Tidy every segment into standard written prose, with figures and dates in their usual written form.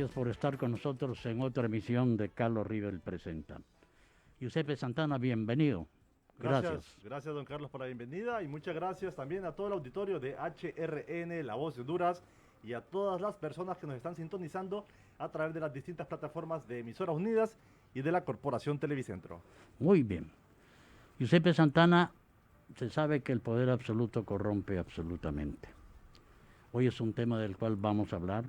gracias por estar con nosotros en otra emisión de Carlos River Presenta. Giuseppe Santana, bienvenido. Gracias. Gracias don Carlos por la bienvenida y muchas gracias también a todo el auditorio de HRN, La Voz de Honduras y a todas las personas que nos están sintonizando a través de las distintas plataformas de Emisoras Unidas y de la Corporación Televicentro. Muy bien. Giuseppe Santana, se sabe que el poder absoluto corrompe absolutamente. Hoy es un tema del cual vamos a hablar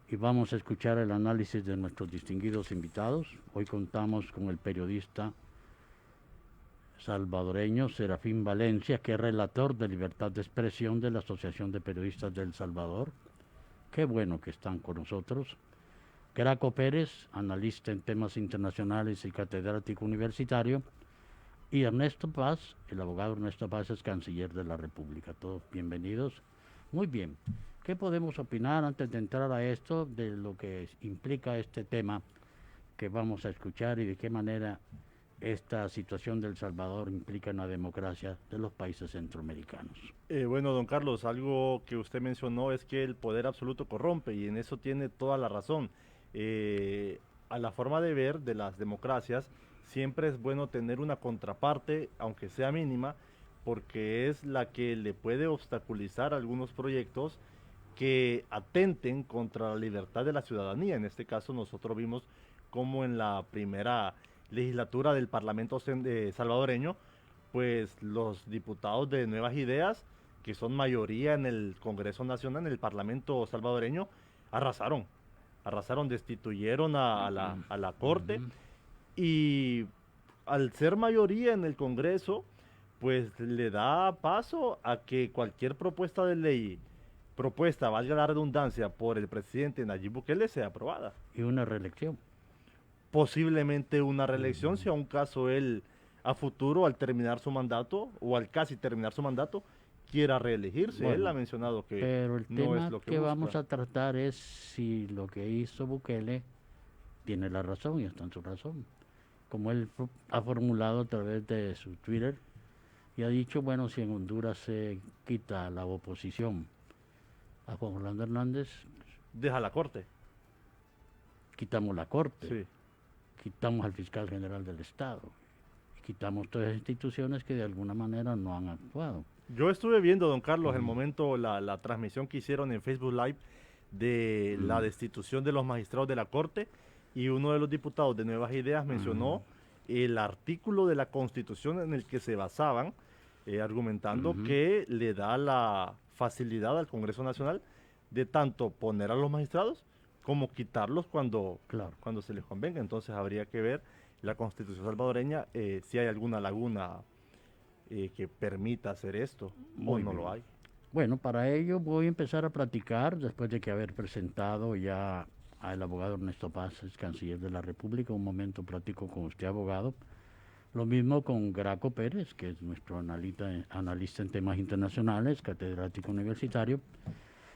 y vamos a escuchar el análisis de nuestros distinguidos invitados. Hoy contamos con el periodista salvadoreño Serafín Valencia, que es relator de libertad de expresión de la Asociación de Periodistas de El Salvador. Qué bueno que están con nosotros. Graco Pérez, analista en temas internacionales y catedrático universitario. Y Ernesto Paz, el abogado Ernesto Paz, es canciller de la República. Todos bienvenidos. Muy bien. ¿Qué podemos opinar antes de entrar a esto de lo que implica este tema que vamos a escuchar y de qué manera esta situación de El Salvador implica en la democracia de los países centroamericanos? Bueno, don Carlos, algo que usted mencionó es que el poder absoluto corrompe y en eso tiene toda la razón. A la forma de ver de las democracias, siempre es bueno tener una contraparte, aunque sea mínima, porque es la que le puede obstaculizar algunos proyectos que atenten contra la libertad de la ciudadanía. En este caso nosotros vimos como en la primera legislatura del Parlamento salvadoreño, pues los diputados de Nuevas Ideas, que son mayoría en el Congreso Nacional, en el Parlamento salvadoreño, arrasaron, destituyeron a la Corte y al ser mayoría en el Congreso, pues le da paso a que cualquier propuesta de ley, propuesta, valga la redundancia, por el presidente Nayib Bukele sea aprobada. Y una reelección. Posiblemente una reelección, si a un caso él a futuro, al terminar su mandato, o al casi terminar su mandato, quiera reelegirse. Él ha Bueno, mencionado que pero el no es tema lo que que vamos busca. a tratar es si lo que hizo Bukele tiene la razón y está en su razón. Como él ha formulado a través de su Twitter y ha dicho, bueno, si en Honduras se quita la oposición a Juan Orlando Hernández, Deja la corte. quitamos la Corte, Sí. quitamos al fiscal general del Estado, y quitamos todas las instituciones que de alguna manera no han actuado. Yo estuve viendo, don Carlos, el momento, la transmisión que hicieron en Facebook Live de la destitución de los magistrados de la Corte y uno de los diputados de Nuevas Ideas mencionó el artículo de la Constitución en el que se basaban, argumentando que le da la facilidad al Congreso Nacional de tanto poner a los magistrados como quitarlos Claro. cuando se les convenga. Entonces habría que ver la Constitución salvadoreña si hay alguna laguna que permita hacer esto o Muy no bien. lo hay. Bueno, para ello voy a empezar a platicar, después de que haber presentado ya al abogado Ernesto Paz, es canciller de la República. Un momento platico con usted, abogado. Lo mismo con Graco Pérez, que es nuestro analista en temas internacionales, catedrático universitario.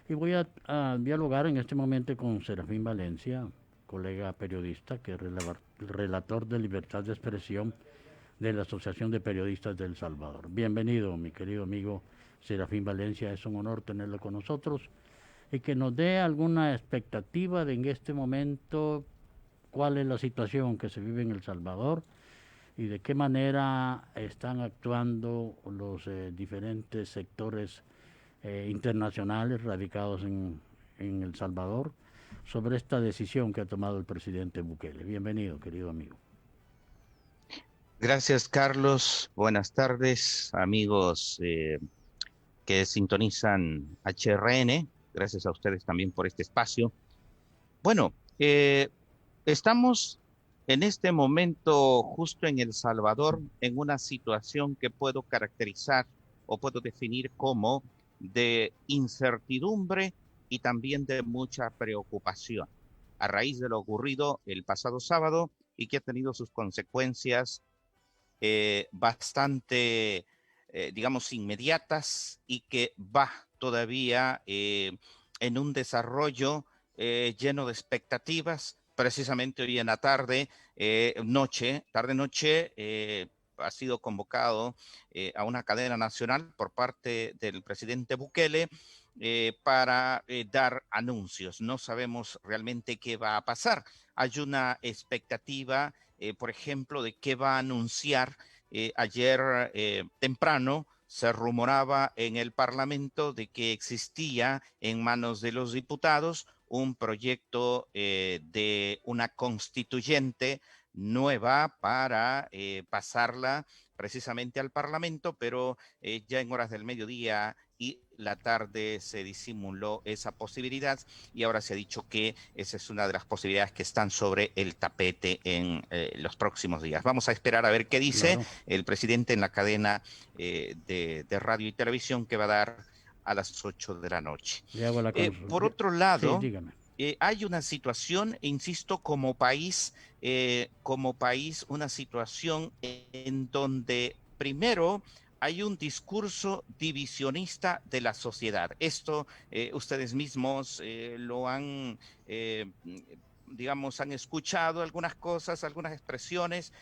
Y voy a dialogar en este momento con Serafín Valencia, colega periodista, que es relator de libertad de expresión de la Asociación de Periodistas de El Salvador. Bienvenido, mi querido amigo Serafín Valencia. Es un honor tenerlo con nosotros y que nos dé alguna expectativa de en este momento cuál es la situación que se vive en El Salvador y de qué manera están actuando los diferentes sectores internacionales radicados en El Salvador sobre esta decisión que ha tomado el presidente Bukele. Bienvenido, querido amigo. Gracias, Carlos. Buenas tardes, amigos que sintonizan HRN. Gracias a ustedes también por este espacio. Bueno, estamos en este momento justo en El Salvador en una situación que puedo caracterizar o puedo definir como de incertidumbre y también de mucha preocupación a raíz de lo ocurrido el pasado sábado y que ha tenido sus consecuencias bastante, digamos, inmediatas y que va todavía en un desarrollo lleno de expectativas. Precisamente hoy en la tarde, tarde-noche, ha sido convocado a una cadena nacional por parte del presidente Bukele para dar anuncios. No sabemos realmente qué va a pasar. Hay una expectativa, por ejemplo, de qué va a anunciar. Ayer temprano se rumoraba en el Parlamento de que existía en manos de los diputados un proyecto de una constituyente nueva para pasarla precisamente al Parlamento, pero ya en horas del mediodía y la tarde se disimuló esa posibilidad y ahora se ha dicho que esa es una de las posibilidades que están sobre el tapete en los próximos días. Vamos a esperar a ver qué dice Claro, el presidente en la cadena de radio y televisión que va a dar a las 8 de la noche. le hago la Por consulta. otro Sí, lado, dígame. hay una situación, insisto, como país, una situación en donde primero hay un discurso divisionista de la sociedad. Esto ustedes mismos lo han, digamos, han escuchado algunas cosas, algunas expresiones.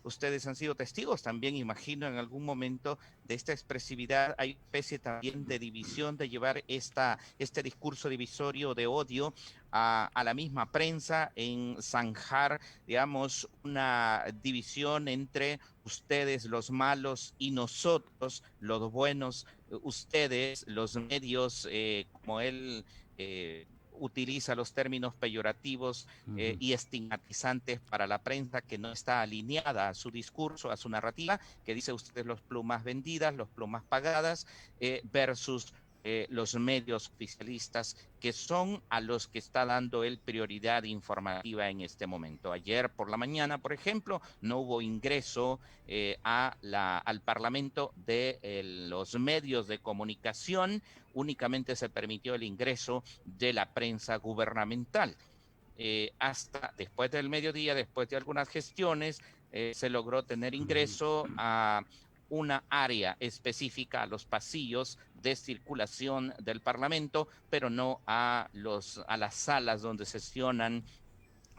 Ustedes han sido testigos también, imagino, en algún momento de esta expresividad. Hay especie también de división, de llevar este discurso divisorio de odio a la misma prensa, en zanjar, digamos, una división entre ustedes los malos y nosotros los buenos, ustedes los medios, como él utiliza los términos peyorativos y estigmatizantes para la prensa que no está alineada a su discurso, a su narrativa, que dice ustedes los plumas vendidas, los plumas pagadas, versus los medios oficialistas, que son a los que está dando él prioridad informativa en este momento. Ayer por la mañana, por ejemplo, no hubo ingreso al Parlamento de los medios de comunicación, únicamente se permitió el ingreso de la prensa gubernamental. Hasta después del mediodía, después de algunas gestiones, se logró tener ingreso a una área específica, a los pasillos de circulación del Parlamento, pero no a las salas donde sesionan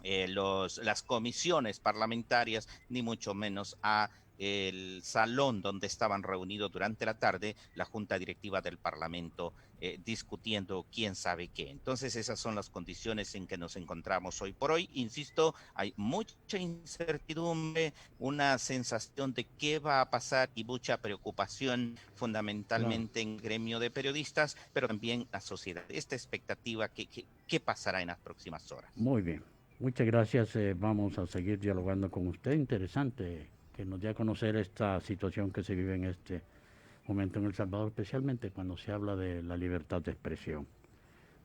las comisiones parlamentarias, ni mucho menos a el salón donde estaban reunidos durante la tarde la Junta Directiva del Parlamento discutiendo quién sabe qué. Entonces esas son las condiciones en que nos encontramos hoy por hoy. Insisto, hay mucha incertidumbre, una sensación de qué va a pasar y mucha preocupación Claro, fundamentalmente en el gremio de periodistas, pero también la sociedad. Esta expectativa, ¿qué pasará en las próximas horas? muy bien. Muchas gracias. Vamos a seguir dialogando con usted. Interesante que nos dé a conocer esta situación que se vive en este momento en El Salvador, especialmente cuando se habla de la libertad de expresión.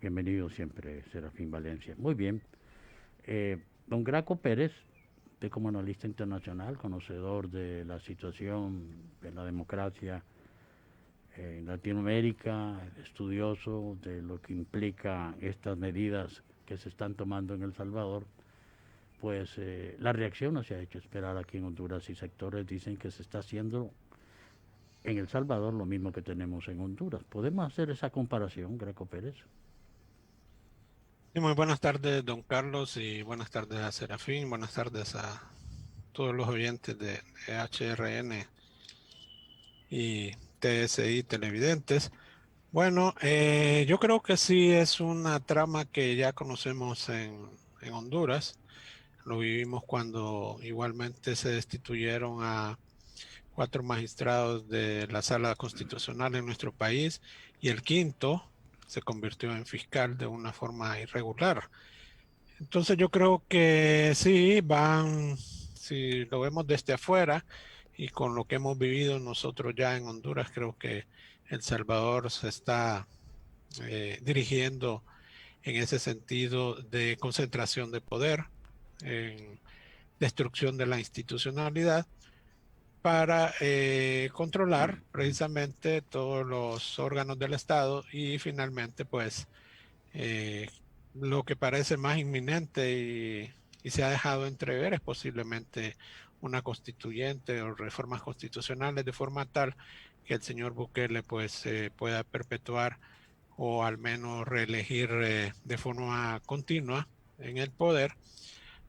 Bienvenido siempre, Serafín Valencia. Muy bien. Don Graco Pérez, usted como analista internacional, conocedor de la situación de la democracia en Latinoamérica, estudioso de lo que implica estas medidas que se están tomando en El Salvador, pues la reacción no se ha hecho esperar aquí en Honduras y sectores dicen que se está haciendo en El Salvador lo mismo que tenemos en Honduras. ¿Podemos hacer esa comparación, Graco Pérez? Sí, muy buenas tardes, don Carlos, y buenas tardes a Serafín, buenas tardes a todos los oyentes de HRN y TSI televidentes. Bueno, yo creo que sí es una trama que ya conocemos en Honduras. Lo vivimos cuando igualmente se destituyeron a 4 magistrados de la Sala Constitucional en nuestro país y el quinto se convirtió en fiscal de una forma irregular. Entonces yo creo que sí, si lo vemos desde afuera y con lo que hemos vivido nosotros ya en Honduras, creo que El Salvador se está dirigiendo en ese sentido de concentración de poder, en destrucción de la institucionalidad para controlar precisamente todos los órganos del Estado y finalmente pues eh, lo que parece más inminente y se ha dejado entrever es posiblemente una constituyente o reformas constitucionales de forma tal que el señor Bukele pues pueda perpetuar o al menos reelegir de forma continua en el poder,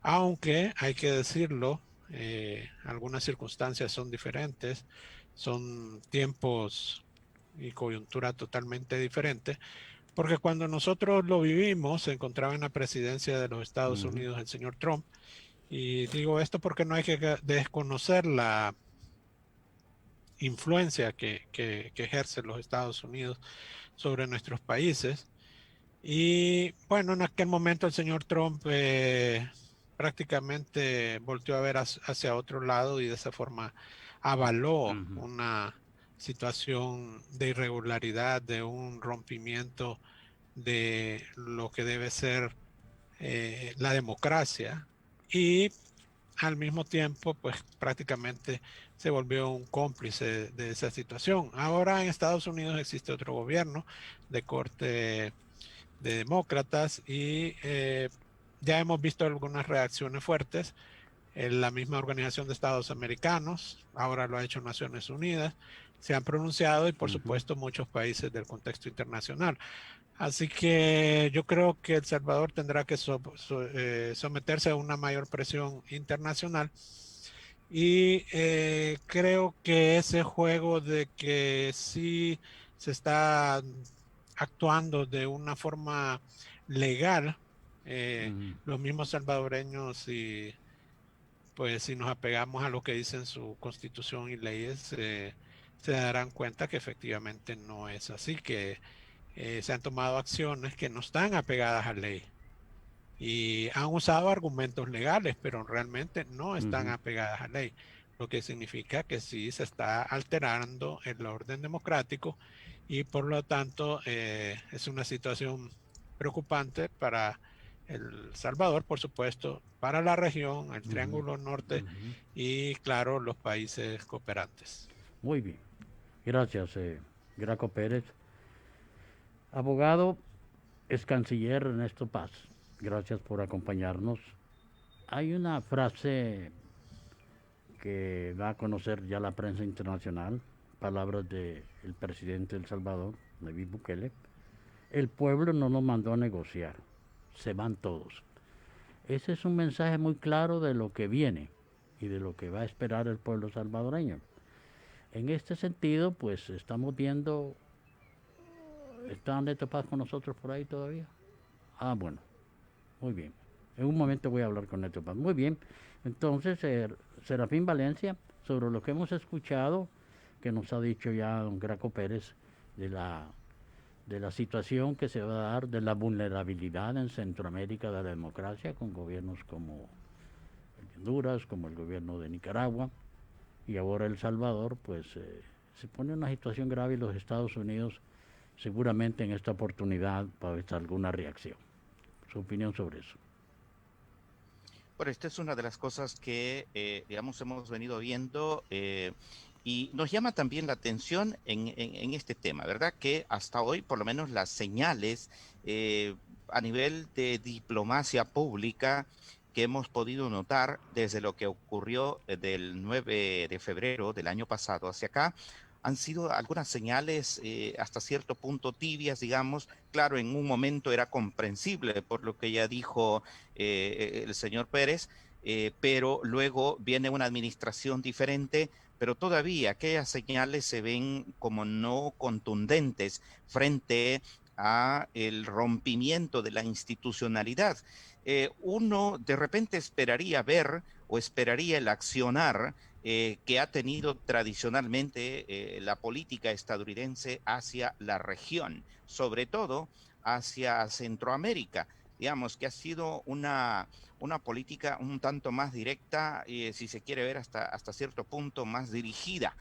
aunque hay que decirlo, algunas circunstancias son diferentes, son tiempos y coyuntura totalmente diferente, porque cuando nosotros lo vivimos se encontraba en la presidencia de los Estados Unidos el señor Trump, y digo esto porque no hay que desconocer la influencia que ejerce los Estados Unidos sobre nuestros países. Y bueno, en aquel momento el señor Trump prácticamente volteó a ver hacia otro lado y de esa forma avaló una situación de irregularidad, de un rompimiento de lo que debe ser la democracia, y al mismo tiempo pues prácticamente se volvió un cómplice de esa situación. Ahora en Estados Unidos existe otro gobierno de corte de demócratas, y ya hemos visto algunas reacciones fuertes en la misma Organización de Estados Americanos, ahora lo ha hecho Naciones Unidas, se han pronunciado, y por supuesto muchos países del contexto internacional. Así que yo creo que El Salvador tendrá que someterse a una mayor presión internacional, y creo que ese juego de que sí se está actuando de una forma legal, los mismos salvadoreños, y pues si nos apegamos a lo que dicen su constitución y leyes, se darán cuenta que efectivamente no es así, que se han tomado acciones que no están apegadas a ley y han usado argumentos legales, pero realmente no están apegadas a ley, lo que significa que sí se está alterando el orden democrático, y por lo tanto es una situación preocupante para El Salvador, por supuesto, para la región, el Triángulo Norte y, claro, los países cooperantes. Muy bien. Gracias, Graco Pérez. Abogado, es canciller Ernesto Paz. Gracias por acompañarnos. Hay una frase que va a conocer ya la prensa internacional, palabras del presidente de El Salvador, Nayib Bukele. El pueblo no nos mandó a negociar, se van todos. Ese es un mensaje muy claro de lo que viene y de lo que va a esperar el pueblo salvadoreño. En este sentido, pues estamos viendo, ¿está Neto Paz con nosotros por ahí todavía? Ah, bueno, muy bien. En un momento voy a hablar con Neto Paz. Muy bien. Entonces, Serafín Valencia, sobre lo que hemos escuchado, que nos ha dicho ya don Graco Pérez, de la situación que se va a dar, de la vulnerabilidad en Centroamérica de la democracia, con gobiernos como el de Honduras, como el gobierno de Nicaragua, y ahora El Salvador, pues se pone en una situación grave, y los Estados Unidos seguramente en esta oportunidad va a haber alguna reacción. Su opinión sobre eso. Bueno, esta es una de las cosas que, digamos, hemos venido viendo y nos llama también la atención en este tema, ¿verdad? Que hasta hoy, por lo menos las señales a nivel de diplomacia pública que hemos podido notar desde lo que ocurrió del 9 de febrero del año pasado hacia acá, han sido algunas señales hasta cierto punto tibias, digamos. Claro, en un momento era comprensible por lo que ya dijo el señor Pérez, pero luego viene una administración diferente, pero todavía aquellas señales se ven como no contundentes frente a el rompimiento de la institucionalidad. Uno de repente esperaría ver o esperaría el accionar que ha tenido tradicionalmente la política estadounidense hacia la región, sobre todo hacia Centroamérica. Digamos que ha sido una política un tanto más directa, si se quiere ver hasta cierto punto más dirigida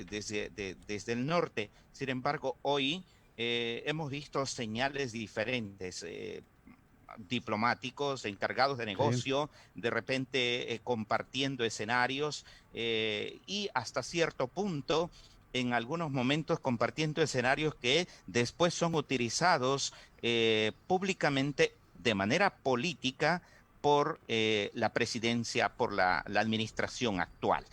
desde el norte. Sin embargo, hoy hemos visto señales diferentes. Diplomáticos encargados de negocio, sí, de repente compartiendo escenarios y hasta cierto punto en algunos momentos compartiendo escenarios que después son utilizados públicamente de manera política por la presidencia, por la administración actual,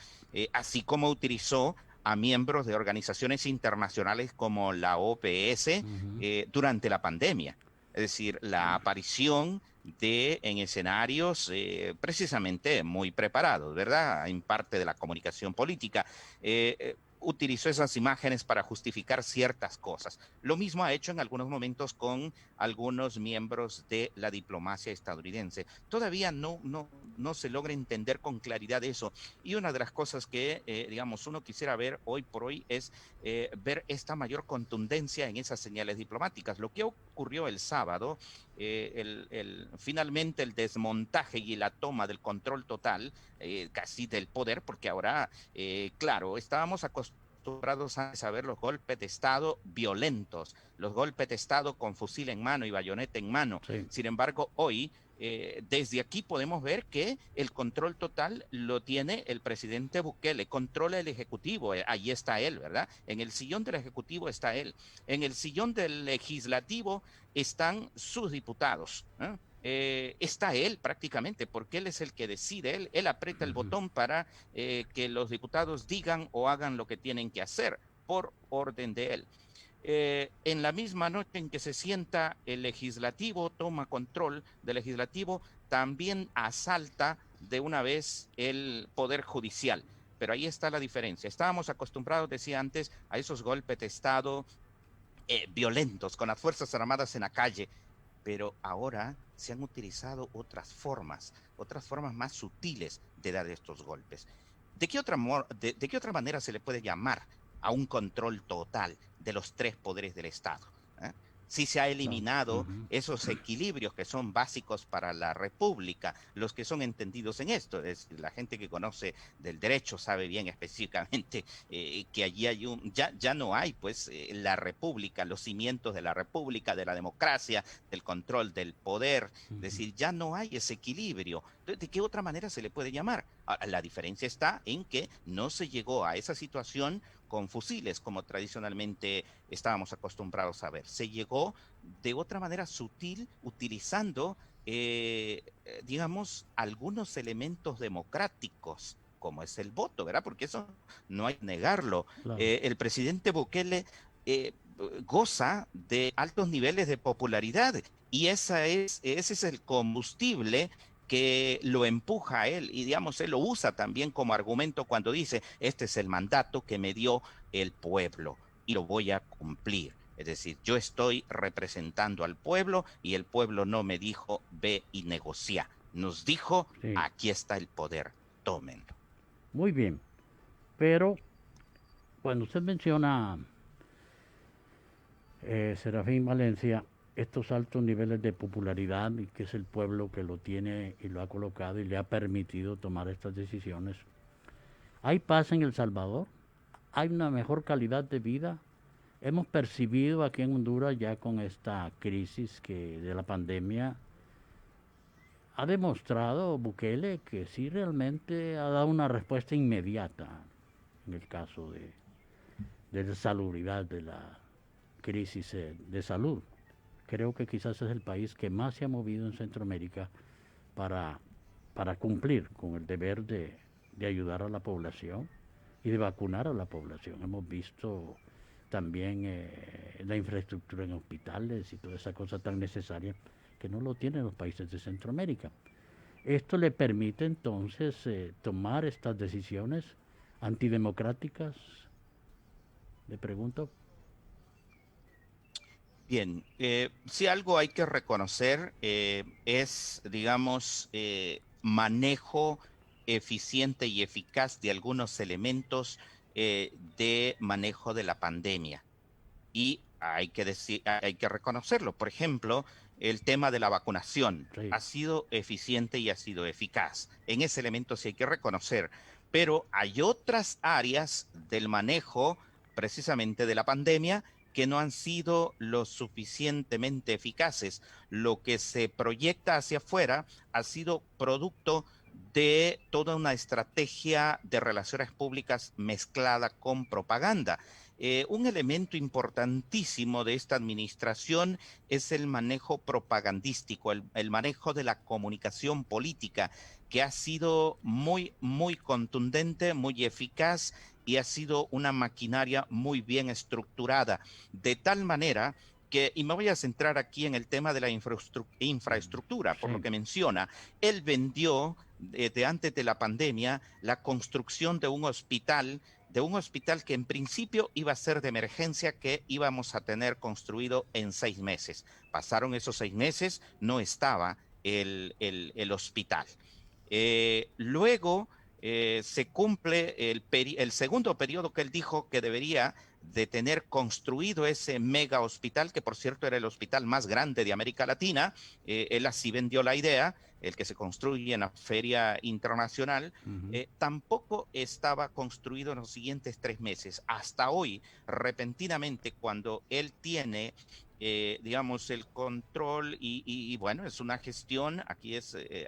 así como utilizó a miembros de organizaciones internacionales como la OPS durante la pandemia. Es decir, la aparición en escenarios precisamente muy preparados, ¿verdad? En parte de la comunicación política. utilizó esas imágenes para justificar ciertas cosas. Lo mismo ha hecho en algunos momentos con algunos miembros de la diplomacia estadounidense. Todavía no se logra entender con claridad eso. Y una de las cosas que, digamos, uno quisiera ver hoy por hoy es ver esta mayor contundencia en esas señales diplomáticas. Lo que ocurrió el sábado, finalmente el desmontaje y la toma del control total, casi del poder, porque ahora, claro, estábamos acostumbrados a saber los golpes de Estado violentos, los golpes de Estado con fusil en mano y bayoneta en mano. Sí. Sin embargo, hoy, desde aquí podemos ver que el control total lo tiene el presidente Bukele, controla el Ejecutivo, ahí está él, ¿verdad? En el sillón del Ejecutivo está él, en el sillón del Legislativo están sus diputados, ¿eh? Está él prácticamente, porque él es el que decide, él aprieta el botón para que los diputados digan o hagan lo que tienen que hacer por orden de él. En la misma noche en que se sienta el legislativo, toma control del legislativo, también asalta de una vez el poder judicial. Pero ahí está la diferencia. Estábamos acostumbrados, decía antes, a esos golpes de Estado violentos, con las Fuerzas Armadas en la calle, pero ahora se han utilizado otras formas más sutiles de dar estos golpes. ¿De qué otra manera se le puede llamar a un control total de los tres poderes del Estado? Si se ha eliminado esos equilibrios que son básicos para la República, los que son entendidos en esto, es la gente que conoce del derecho sabe bien específicamente que allí hay ya no hay pues la República, los cimientos de la República, de la democracia, del control del poder, es decir, ya no hay ese equilibrio. ¿De qué otra manera se le puede llamar? La diferencia está en que no se llegó a esa situación con fusiles, como tradicionalmente estábamos acostumbrados a ver. Se llegó de otra manera sutil, utilizando, digamos, algunos elementos democráticos, como es el voto, ¿verdad? Porque eso no hay que negarlo. Claro. El presidente Bukele goza de altos niveles de popularidad y ese es el combustible que lo empuja a él, y digamos, él lo usa también como argumento cuando dice, este es el mandato que me dio el pueblo y lo voy a cumplir. Es decir, yo estoy representando al pueblo y el pueblo no me dijo, ve y negocia. Nos dijo, Sí. Aquí está el poder, tómenlo. Muy bien, pero cuando usted menciona, Serafín Valencia, estos altos niveles de popularidad y que es el pueblo que lo tiene y lo ha colocado y le ha permitido tomar estas decisiones. ¿Hay paz en El Salvador? ¿Hay una mejor calidad de vida? Hemos percibido aquí en Honduras ya con esta crisis de la pandemia, ha demostrado Bukele que sí realmente ha dado una respuesta inmediata en el caso de la salubridad de la crisis de salud. Creo que quizás es el país que más se ha movido en Centroamérica para cumplir con el deber de ayudar a la población y de vacunar a la población. Hemos visto también la infraestructura en hospitales y toda esa cosa tan necesaria que no lo tienen los países de Centroamérica. Esto le permite entonces tomar estas decisiones antidemocráticas, le pregunto. Bien, si algo hay que reconocer es, digamos, manejo eficiente y eficaz de algunos elementos de manejo de la pandemia. Y hay que reconocerlo. Por ejemplo, el tema de la vacunación ha sido eficiente y ha sido eficaz. En ese elemento sí hay que reconocer. Pero hay otras áreas del manejo precisamente de la pandemia que no han sido lo suficientemente eficaces. Lo que se proyecta hacia afuera ha sido producto de toda una estrategia de relaciones públicas mezclada con propaganda. Un elemento importantísimo de esta administración es el manejo propagandístico, el manejo de la comunicación política, que ha sido muy, muy contundente, muy eficaz y ha sido una maquinaria muy bien estructurada, de tal manera que, y me voy a centrar aquí en el tema de la infraestructura, por lo que menciona, él vendió desde antes de la pandemia la construcción de un hospital de un hospital que en principio iba a ser de emergencia, que íbamos a tener construido en 6 meses. Pasaron esos 6 meses, no estaba el hospital. Luego se cumple el segundo periodo que él dijo que debería de tener construido ese mega hospital, que por cierto era el hospital más grande de América Latina. Él así vendió la idea, el que se construye en la Feria Internacional. Tampoco estaba construido en los siguientes 3 meses. Hasta hoy, repentinamente, cuando él tiene digamos, el control y bueno, es una gestión, aquí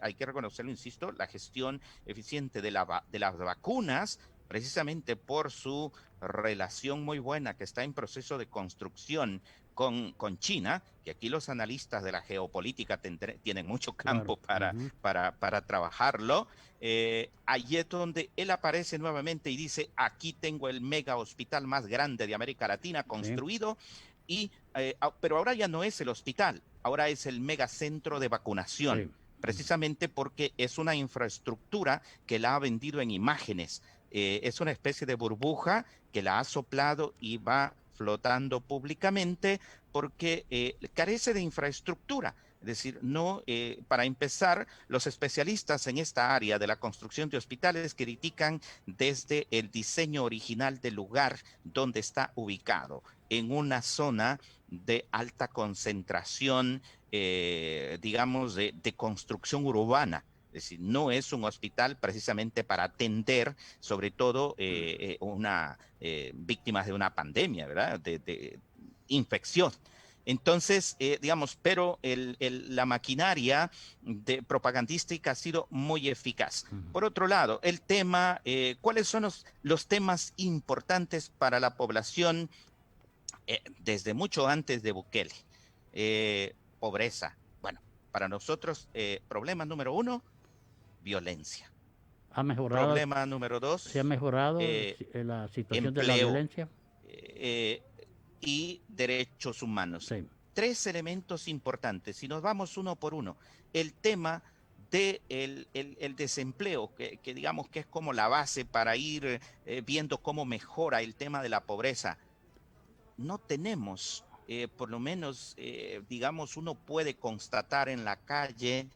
hay que reconocerlo, insisto, la gestión eficiente de las vacunas, precisamente por su relación muy buena que está en proceso de construcción con China, que aquí los analistas de la geopolítica tienen mucho campo para trabajarlo. Allí es donde él aparece nuevamente y dice, aquí tengo el mega hospital más grande de América Latina construido. Pero ahora ya no es el hospital, ahora es el megacentro de vacunación, precisamente porque es una infraestructura que la ha vendido en imágenes. Es una especie de burbuja que la ha soplado y va flotando públicamente porque carece de infraestructura. Es decir, no, para empezar, los especialistas en esta área de la construcción de hospitales critican desde el diseño original del lugar donde está ubicado, en una zona de alta concentración, digamos, de construcción urbana. Es decir, no es un hospital precisamente para atender, sobre todo, víctimas de una pandemia, ¿verdad? De infección. Entonces, digamos, pero la maquinaria propagandística ha sido muy eficaz. Por otro lado, el tema, ¿cuáles son los temas importantes para la población desde mucho antes de Bukele? Pobreza. Bueno, para nosotros, problema número 1, violencia. ¿Ha mejorado? Problema número 2, ¿se ha mejorado la situación empleo, de la violencia? Y derechos humanos. Sí. 3 elementos importantes. Si nos vamos uno por uno, el tema del el desempleo, que digamos que es como la base para ir viendo cómo mejora el tema de la pobreza. No tenemos, por lo menos, digamos, uno puede constatar en la calle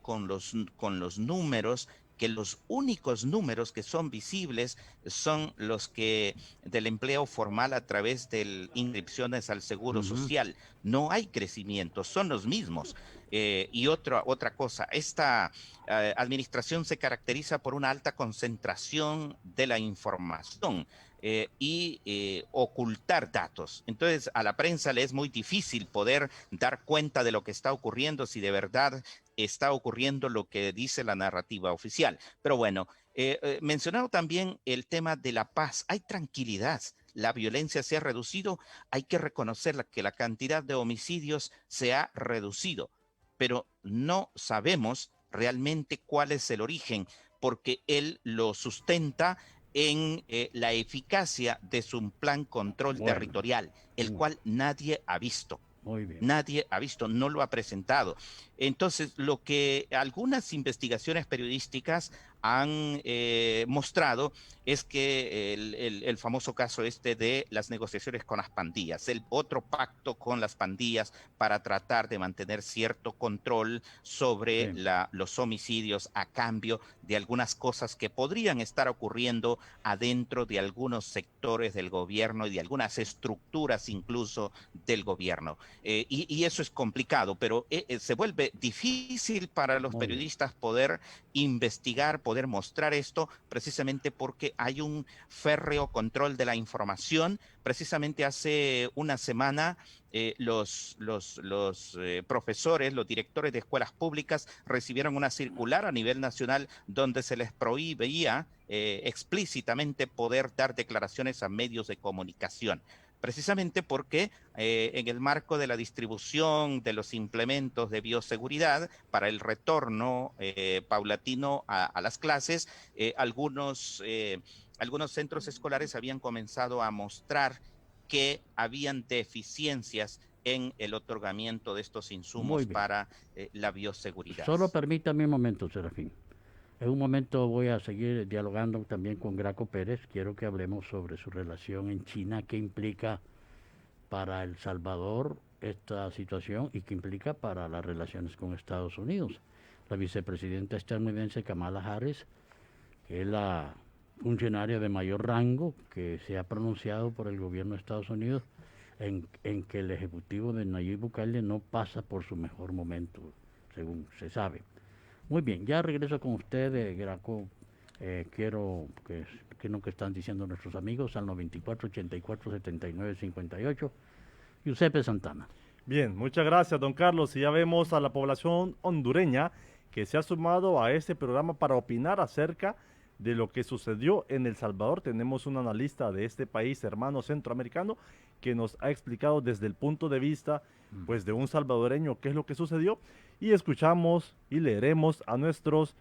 con los números, que los únicos números que son visibles son los que del empleo formal a través de inscripciones al Seguro Social. No hay crecimiento, son los mismos. Y otra cosa, esta administración se caracteriza por una alta concentración de la información. Y ocultar datos. Entonces, a la prensa le es muy difícil poder dar cuenta de lo que está ocurriendo, si de verdad está ocurriendo lo que dice la narrativa oficial. Pero bueno, mencionado también el tema de la paz. Hay tranquilidad. La violencia se ha reducido. Hay que reconocer que la cantidad de homicidios se ha reducido, pero no sabemos realmente cuál es el origen, porque él lo sustenta en la eficacia de su plan control territorial, el cual nadie ha visto. Muy bien. Nadie ha visto, no lo ha presentado. Entonces, lo que algunas investigaciones periodísticas han mostrado es que el famoso caso de las negociaciones con las pandillas, el otro pacto con las pandillas para tratar de mantener cierto control sobre los homicidios a cambio de algunas cosas que podrían estar ocurriendo adentro de algunos sectores del gobierno y de algunas estructuras incluso del gobierno. Y eso es complicado, pero se vuelve difícil para los periodistas poder investigar, poder mostrar esto, precisamente porque hay un férreo control de la información. Precisamente hace una semana los profesores, los directores de escuelas públicas recibieron una circular a nivel nacional donde se les prohibía explícitamente poder dar declaraciones a medios de comunicación, precisamente porque en el marco de la distribución de los implementos de bioseguridad para el retorno paulatino a las clases, algunos centros escolares habían comenzado a mostrar que habían deficiencias en el otorgamiento de estos insumos para la bioseguridad. Solo permítame un momento, Serafín. En un momento voy a seguir dialogando también con Graco Pérez. Quiero que hablemos sobre su relación en China, qué implica para El Salvador esta situación y qué implica para las relaciones con Estados Unidos. La vicepresidenta estadounidense Kamala Harris, que es la funcionaria de mayor rango que se ha pronunciado por el gobierno de Estados Unidos en que el ejecutivo de Nayib Bukele no pasa por su mejor momento, según se sabe. Muy bien, ya regreso con usted, Graco. Quiero que lo que están diciendo nuestros amigos al 94 84 79 58. Giuseppe Santana. Bien, muchas gracias, don Carlos. Y ya vemos a la población hondureña que se ha sumado a este programa para opinar acerca de lo que sucedió en El Salvador. Tenemos un analista de este país hermano centroamericano que nos ha explicado desde el punto de vista pues de un salvadoreño qué es lo que sucedió, y escuchamos y leeremos a nuestros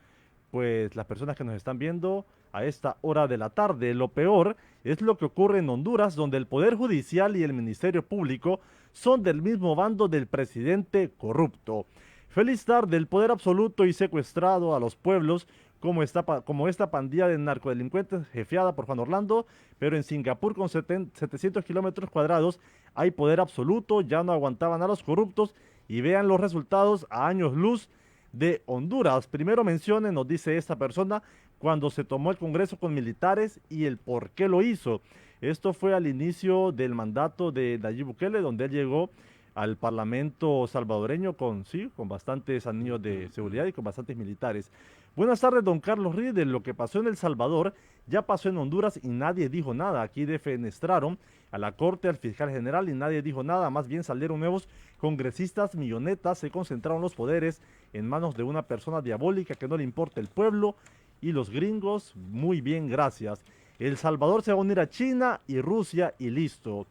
pues las personas que nos están viendo a esta hora de la tarde. Lo peor es lo que ocurre en Honduras, donde el Poder Judicial y el Ministerio Público son del mismo bando del presidente corrupto. Feliz tarde, el poder absoluto y secuestrado a los pueblos como esta pandilla de narcodelincuentes jefiada por Juan Orlando, pero en Singapur con 700 kilómetros cuadrados hay poder absoluto, ya no aguantaban a los corruptos y vean los resultados a años luz de Honduras. Primero mencione, nos dice esta persona, cuando se tomó el Congreso con militares y el por qué lo hizo. Esto fue al inicio del mandato de Nayib Bukele, donde él llegó al Parlamento salvadoreño con bastantes anillos de seguridad y con bastantes militares. Buenas tardes, don Carlos Riedel. Lo que pasó en El Salvador ya pasó en Honduras y nadie dijo nada. Aquí defenestraron a la Corte, al fiscal general y nadie dijo nada. Más bien salieron nuevos congresistas millonetas, se concentraron los poderes en manos de una persona diabólica que no le importa el pueblo y los gringos. Muy bien, gracias. El Salvador se va a unir a China y Rusia y listo.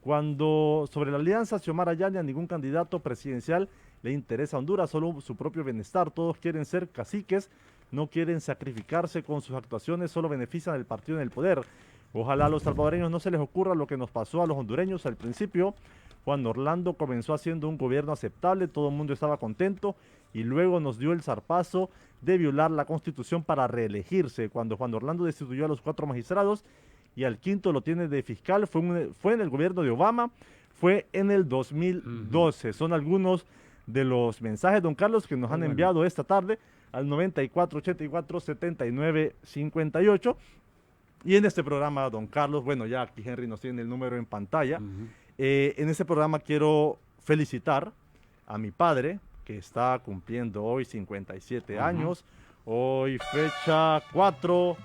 Cuando sobre la alianza Xiomara Yáñez, a ningún candidato presidencial le interesa a Honduras, solo su propio bienestar. Todos quieren ser caciques, no quieren sacrificarse con sus actuaciones, solo benefician al partido en el poder. Ojalá a los salvadoreños no se les ocurra lo que nos pasó a los hondureños al principio. Juan Orlando comenzó haciendo un gobierno aceptable, todo el mundo estaba contento y luego nos dio el zarpazo de violar la Constitución para reelegirse. Cuando Juan Orlando destituyó a los 4 magistrados y al quinto lo tiene de fiscal, fue en el gobierno de Obama, fue en el 2012. Son algunos de los mensajes, don Carlos, que nos han enviado esta tarde al 94 84 79 58. Y en este programa, don Carlos, bueno, ya aquí Henry nos tiene el número en pantalla. En este programa quiero felicitar a mi padre, que está cumpliendo hoy 57 años. Hoy fecha 4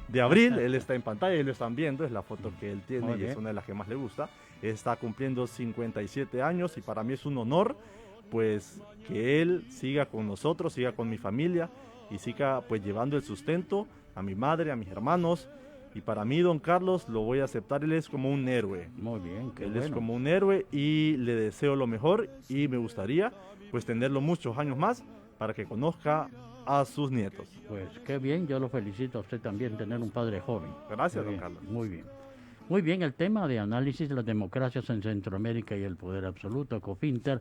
de abril, él está en pantalla y lo están viendo, es la foto que él tiene y es una de las que más le gusta. Está cumpliendo 57 años y para mí es un honor pues que él siga con nosotros, siga con mi familia y siga pues llevando el sustento a mi madre, a mis hermanos. Y para mí, don Carlos, lo voy a aceptar, él es como un héroe. Muy bien, qué él bueno. es como un héroe y le deseo lo mejor y me gustaría pues tenerlo muchos años más para que conozca a sus nietos. Pues qué bien, yo lo felicito a usted también, tener un padre joven. Gracias, Muy don bien, Carlos. Muy bien. Muy bien, el tema de análisis de las democracias en Centroamérica y el poder absoluto, Cofinter,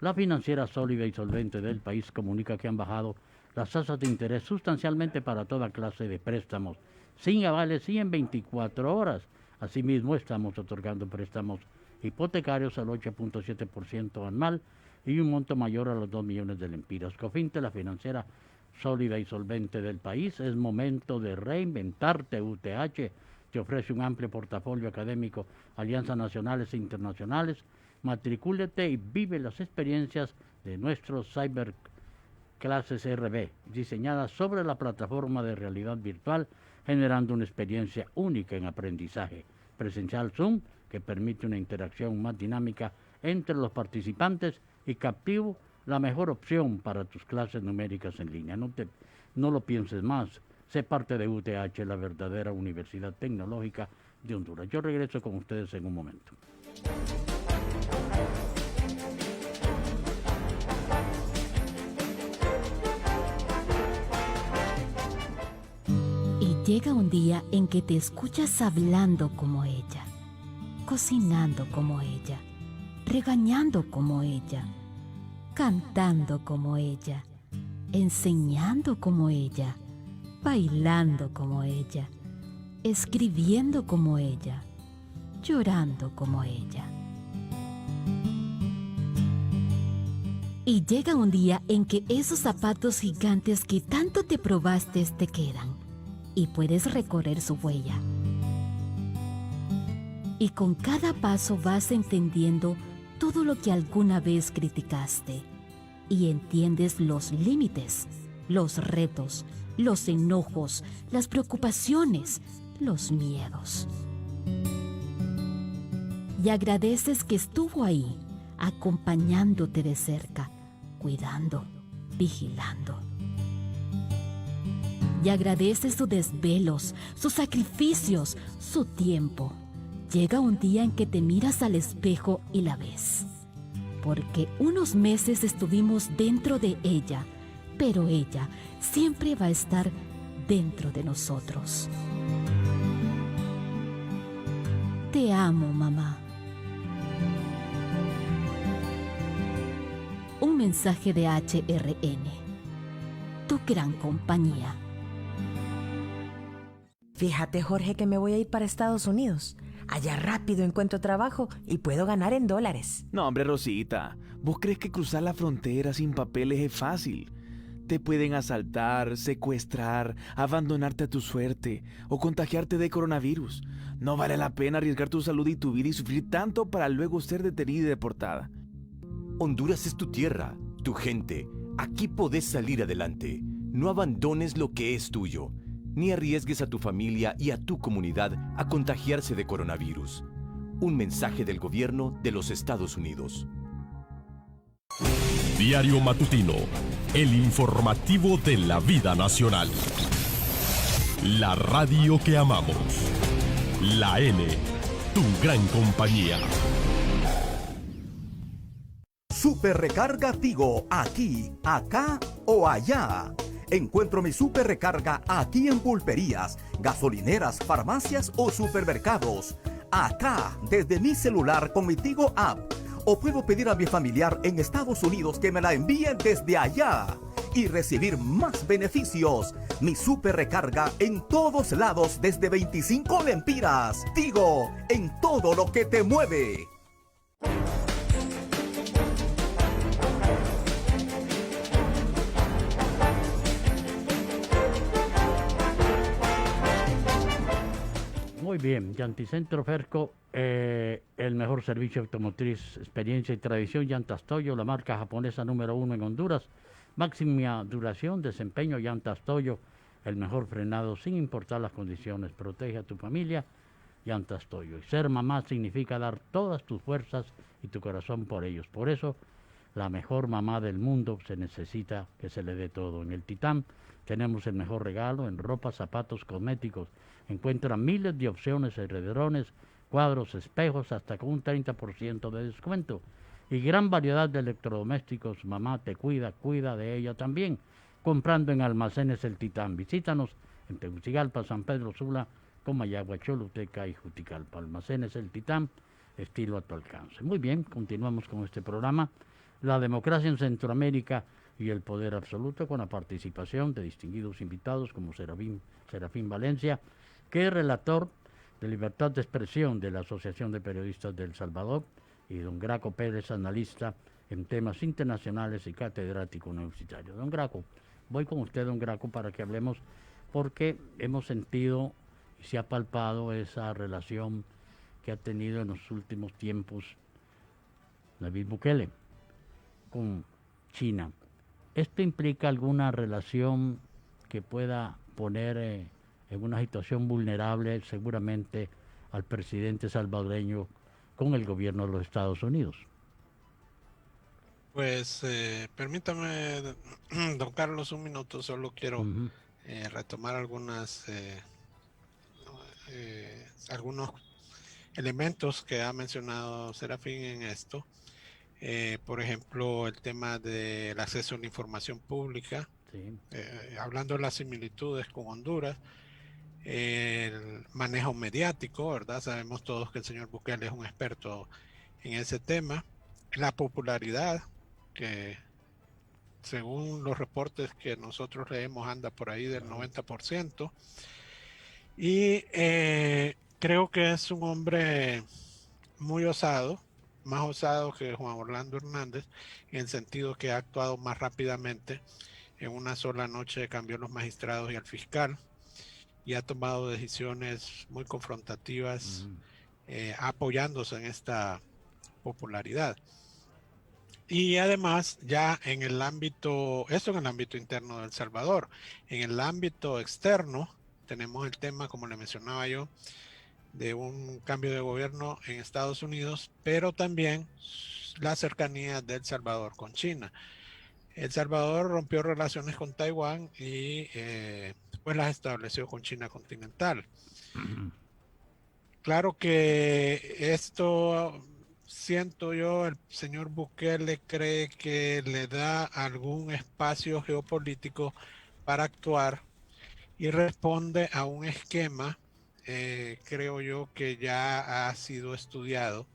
la financiera sólida y solvente del país, comunica que han bajado las tasas de interés sustancialmente para toda clase de préstamos, sin avales y en 24 horas. Asimismo, estamos otorgando préstamos hipotecarios al 8.7% anual y un monto mayor a los 2 millones de lempiras. Cofinter, la financiera sólida y solvente del país. Es momento de reinventarte. UTH te ofrece un amplio portafolio académico, alianzas nacionales e internacionales. Matricúlete y vive las experiencias de nuestros Cyber Clases RB, diseñadas sobre la plataforma de realidad virtual, generando una experiencia única en aprendizaje. Presencial Zoom, que permite una interacción más dinámica entre los participantes, y Captivo, la mejor opción para tus clases numéricas en línea. No lo pienses más. Sé parte de UTH, la verdadera Universidad Tecnológica de Honduras. Yo regreso con ustedes en un momento. Y llega un día en que te escuchas hablando como ella, cocinando como ella, regañando como ella, cantando como ella, enseñando como ella, bailando como ella, escribiendo como ella, llorando como ella. Y llega un día en que esos zapatos gigantes que tanto te probaste te quedan y puedes recorrer su huella. Y con cada paso vas entendiendo todo lo que alguna vez criticaste y entiendes los límites, los retos, los enojos, las preocupaciones, los miedos. Y agradeces que estuvo ahí, acompañándote de cerca, cuidando, vigilando. Y agradeces sus desvelos, sus sacrificios, su tiempo. Llega un día en que te miras al espejo y la ves. Porque unos meses estuvimos dentro de ella, pero ella siempre va a estar dentro de nosotros. Te amo, mamá. Un mensaje de HRN, tu gran compañía. Fíjate, Jorge, que me voy a ir para Estados Unidos. Allá rápido encuentro trabajo y puedo ganar en dólares. No, hombre, Rosita, ¿vos crees que cruzar la frontera sin papeles es fácil? Te pueden asaltar, secuestrar, abandonarte a tu suerte o contagiarte de coronavirus. No vale la pena arriesgar tu salud y tu vida y sufrir tanto para luego ser detenida y deportada. Honduras es tu tierra, tu gente. Aquí podés salir adelante. No abandones lo que es tuyo, ni arriesgues a tu familia y a tu comunidad a contagiarse de coronavirus. Un mensaje del gobierno de los Estados Unidos. Diario Matutino, el informativo de la vida nacional. La radio que amamos. La N, tu gran compañía. Super Recarga Tigo, aquí, acá o allá. Encuentro mi super recarga aquí en pulperías, gasolineras, farmacias o supermercados. Acá, desde mi celular con mi Tigo App. O puedo pedir a mi familiar en Estados Unidos que me la envíen desde allá y recibir más beneficios. Mi super recarga en todos lados desde 25 lempiras. Tigo, en todo lo que te mueve. Muy bien, Llanticentro Ferco, el mejor servicio automotriz, experiencia y tradición. Llantas Toyo, la marca japonesa número 1 en Honduras. Máxima duración, desempeño. Llantas Toyo, el mejor frenado sin importar las condiciones. Protege a tu familia. Llantas Toyo. Y ser mamá significa dar todas tus fuerzas y tu corazón por ellos. Por eso, la mejor mamá del mundo se necesita que se le dé todo. En el Titán tenemos el mejor regalo en ropa, zapatos, cosméticos. Encuentra miles de opciones, edredones, cuadros, espejos, hasta con un 30% de descuento. Y gran variedad de electrodomésticos. Mamá te cuida, cuida de ella también. Comprando en Almacenes El Titán. Visítanos en Tegucigalpa, San Pedro Sula, Comayagua, Choluteca y Juticalpa. Almacenes El Titán, estilo a tu alcance. Muy bien, continuamos con este programa. La democracia en Centroamérica y el poder absoluto, con la participación de distinguidos invitados como Serafín Valencia, que es relator de libertad de expresión de la Asociación de Periodistas de El Salvador, y don Graco Pérez, analista en temas internacionales y catedrático universitario. Don Graco, voy con usted, don Graco, para que hablemos, porque hemos sentido y se ha palpado esa relación que ha tenido en los últimos tiempos Nayib Bukele con China. ¿Esto implica alguna relación que pueda poner en una situación vulnerable seguramente al presidente salvadoreño con el gobierno de los Estados Unidos? Pues permítame, don Carlos, un minuto. Solo quiero retomar algunos elementos que ha mencionado Serafín en esto. Por ejemplo, el tema del acceso a la información pública, sí. Hablando de las similitudes con Honduras, el manejo mediático, ¿verdad? Sabemos todos que el señor Bukele es un experto en ese tema, la popularidad que según los reportes que nosotros leemos, anda por ahí del 90%. Y creo que es un hombre muy osado, más osado que Juan Orlando Hernández, en el sentido que ha actuado más rápidamente. En una sola noche cambió los magistrados y al fiscal y ha tomado decisiones muy confrontativas, apoyándose en esta popularidad. Y además, ya en el ámbito, esto en el ámbito interno de El Salvador, en el ámbito externo, tenemos el tema, como le mencionaba yo, de un cambio de gobierno en Estados Unidos, pero también la cercanía de El Salvador con China. El Salvador rompió relaciones con Taiwán y pues las estableció con China continental. Claro que esto, siento yo, el señor Bukele cree que le da algún espacio geopolítico para actuar y responde a un esquema, creo yo, que ya ha sido estudiado.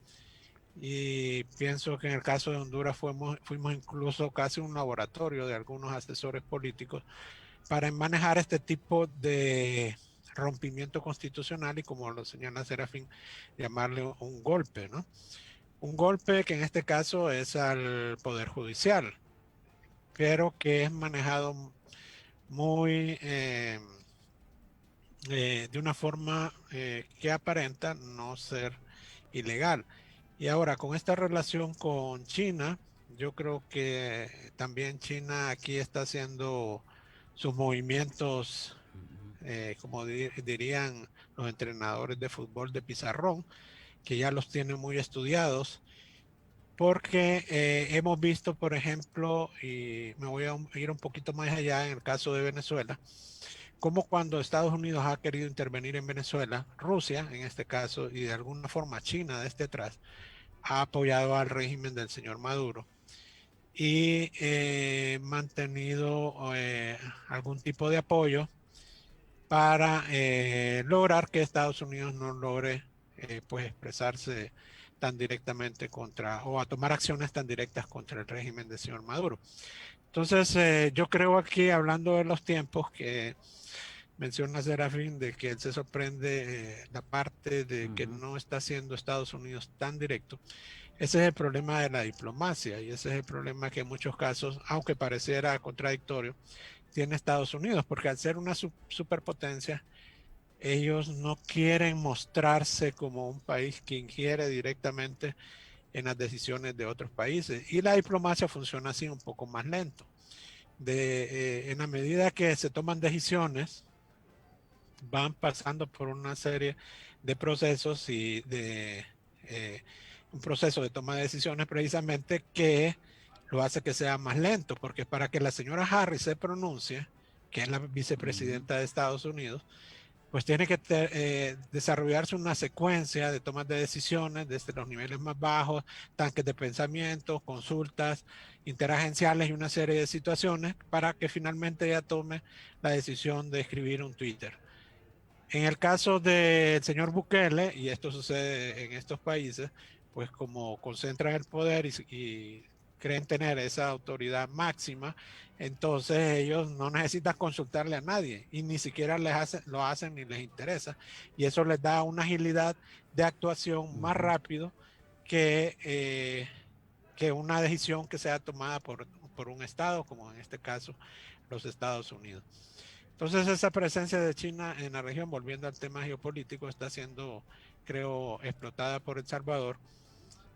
Y pienso que en el caso de Honduras fuimos incluso casi un laboratorio de algunos asesores políticos para manejar este tipo de rompimiento constitucional y, como lo señala Serafín, llamarle un golpe, ¿no? Un golpe que en este caso es al Poder Judicial, pero que es manejado muy de una forma que aparenta no ser ilegal. Y ahora, con esta relación con China, yo creo que también China aquí está haciendo sus movimientos, como dirían los entrenadores de fútbol de pizarrón, que ya los tienen muy estudiados, porque hemos visto, por ejemplo, y me voy a ir un poquito más allá en el caso de Venezuela, como cuando Estados Unidos ha querido intervenir en Venezuela, Rusia en este caso, y de alguna forma China desde atrás, ha apoyado al régimen del señor Maduro y mantenido algún tipo de apoyo para lograr que Estados Unidos no logre pues expresarse tan directamente contra, o a tomar acciones tan directas contra el régimen del señor Maduro. Entonces yo creo aquí, hablando de los tiempos, que menciona Serafín, de que él se sorprende la parte de que no está haciendo Estados Unidos tan directo. Ese es el problema de la diplomacia y ese es el problema que en muchos casos, aunque pareciera contradictorio, tiene Estados Unidos, porque al ser una superpotencia, ellos no quieren mostrarse como un país que ingiere directamente en las decisiones de otros países. Y la diplomacia funciona así, un poco más lento. En la medida que se toman decisiones, van pasando por una serie de procesos y de un proceso de toma de decisiones precisamente que lo hace que sea más lento, porque para que la señora Harris se pronuncie, que es la vicepresidenta de Estados Unidos, pues tiene que desarrollarse una secuencia de tomas de decisiones desde los niveles más bajos, tanques de pensamiento, consultas interagenciales y una serie de situaciones para que finalmente ella tome la decisión de escribir un Twitter. En el caso del señor Bukele, y esto sucede en estos países, pues como concentran el poder y creen tener esa autoridad máxima, entonces ellos no necesitan consultarle a nadie y ni siquiera lo hacen ni les interesa. Y eso les da una agilidad de actuación más rápido que una decisión que sea tomada por un Estado, como en este caso los Estados Unidos. Entonces esa presencia de China en la región, volviendo al tema geopolítico, está siendo, creo, explotada por El Salvador.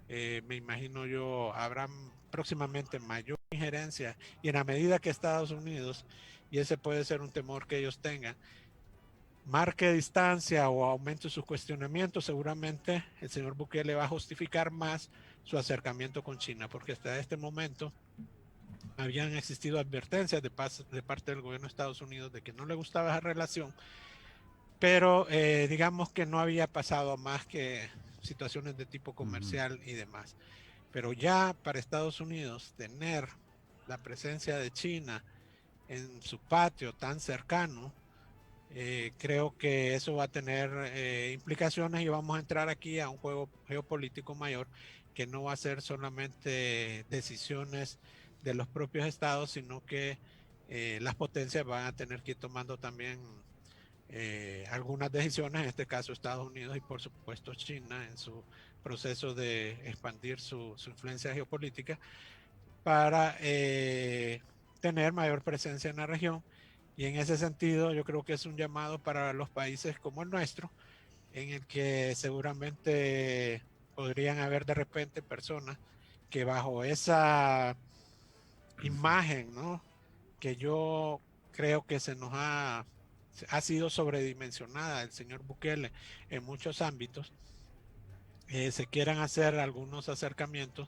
Me imagino yo, habrá próximamente mayor injerencia y en la medida que Estados Unidos, y ese puede ser un temor que ellos tengan, marque distancia o aumente sus cuestionamientos, seguramente el señor Bukele va a justificar más su acercamiento con China, porque hasta este momento habían existido advertencias de parte del gobierno de Estados Unidos de que no le gustaba esa relación, pero digamos que no había pasado más que situaciones de tipo comercial y demás. Pero ya para Estados Unidos tener la presencia de China en su patio tan cercano, creo que eso va a tener implicaciones y vamos a entrar aquí a un juego geopolítico mayor que no va a ser solamente decisiones de los propios estados, sino que las potencias van a tener que ir tomando también algunas decisiones, en este caso Estados Unidos y por supuesto China en su proceso de expandir su influencia geopolítica para tener mayor presencia en la región. Y en ese sentido yo creo que es un llamado para los países como el nuestro, en el que seguramente podrían haber de repente personas que bajo esa imagen, ¿no?, que yo creo que se nos ha sido sobredimensionada el señor Bukele en muchos ámbitos, se quieran hacer algunos acercamientos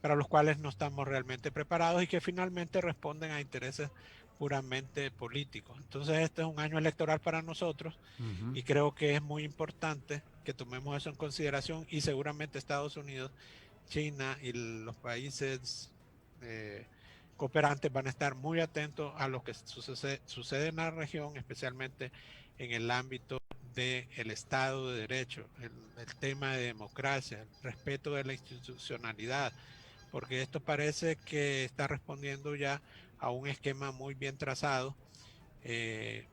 para los cuales no estamos realmente preparados y que finalmente responden a intereses puramente políticos. Entonces este es un año electoral para nosotros y creo que es muy importante que tomemos eso en consideración, y seguramente Estados Unidos, China y los países cooperantes van a estar muy atentos a lo que sucede en la región, especialmente en el ámbito del Estado de Derecho, el tema de democracia, el respeto de la institucionalidad, porque esto parece que está respondiendo ya a un esquema muy bien trazado, que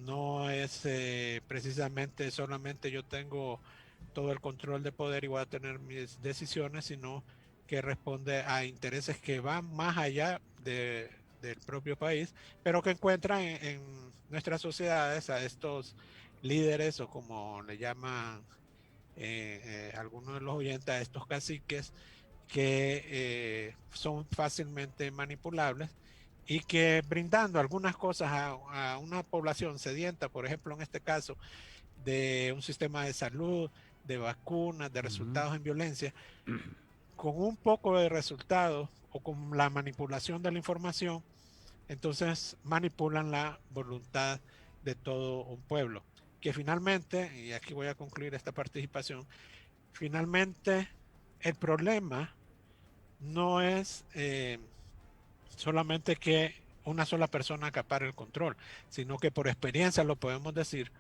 no es precisamente solamente yo tengo todo el control de poder y voy a tener mis decisiones, sino que responde a intereses que van más allá del propio país, pero que encuentran en nuestras sociedades a estos líderes, o como le llaman algunos de los oyentes, a estos caciques, que son fácilmente manipulables y que brindando algunas cosas a una población sedienta, por ejemplo en este caso de un sistema de salud, de vacunas, de resultados en violencia, con un poco de resultados o con la manipulación de la información, entonces manipulan la voluntad de todo un pueblo, que finalmente, y aquí voy a concluir esta participación, finalmente el problema no es solamente que una sola persona acapare el control, sino que por experiencia lo podemos decir,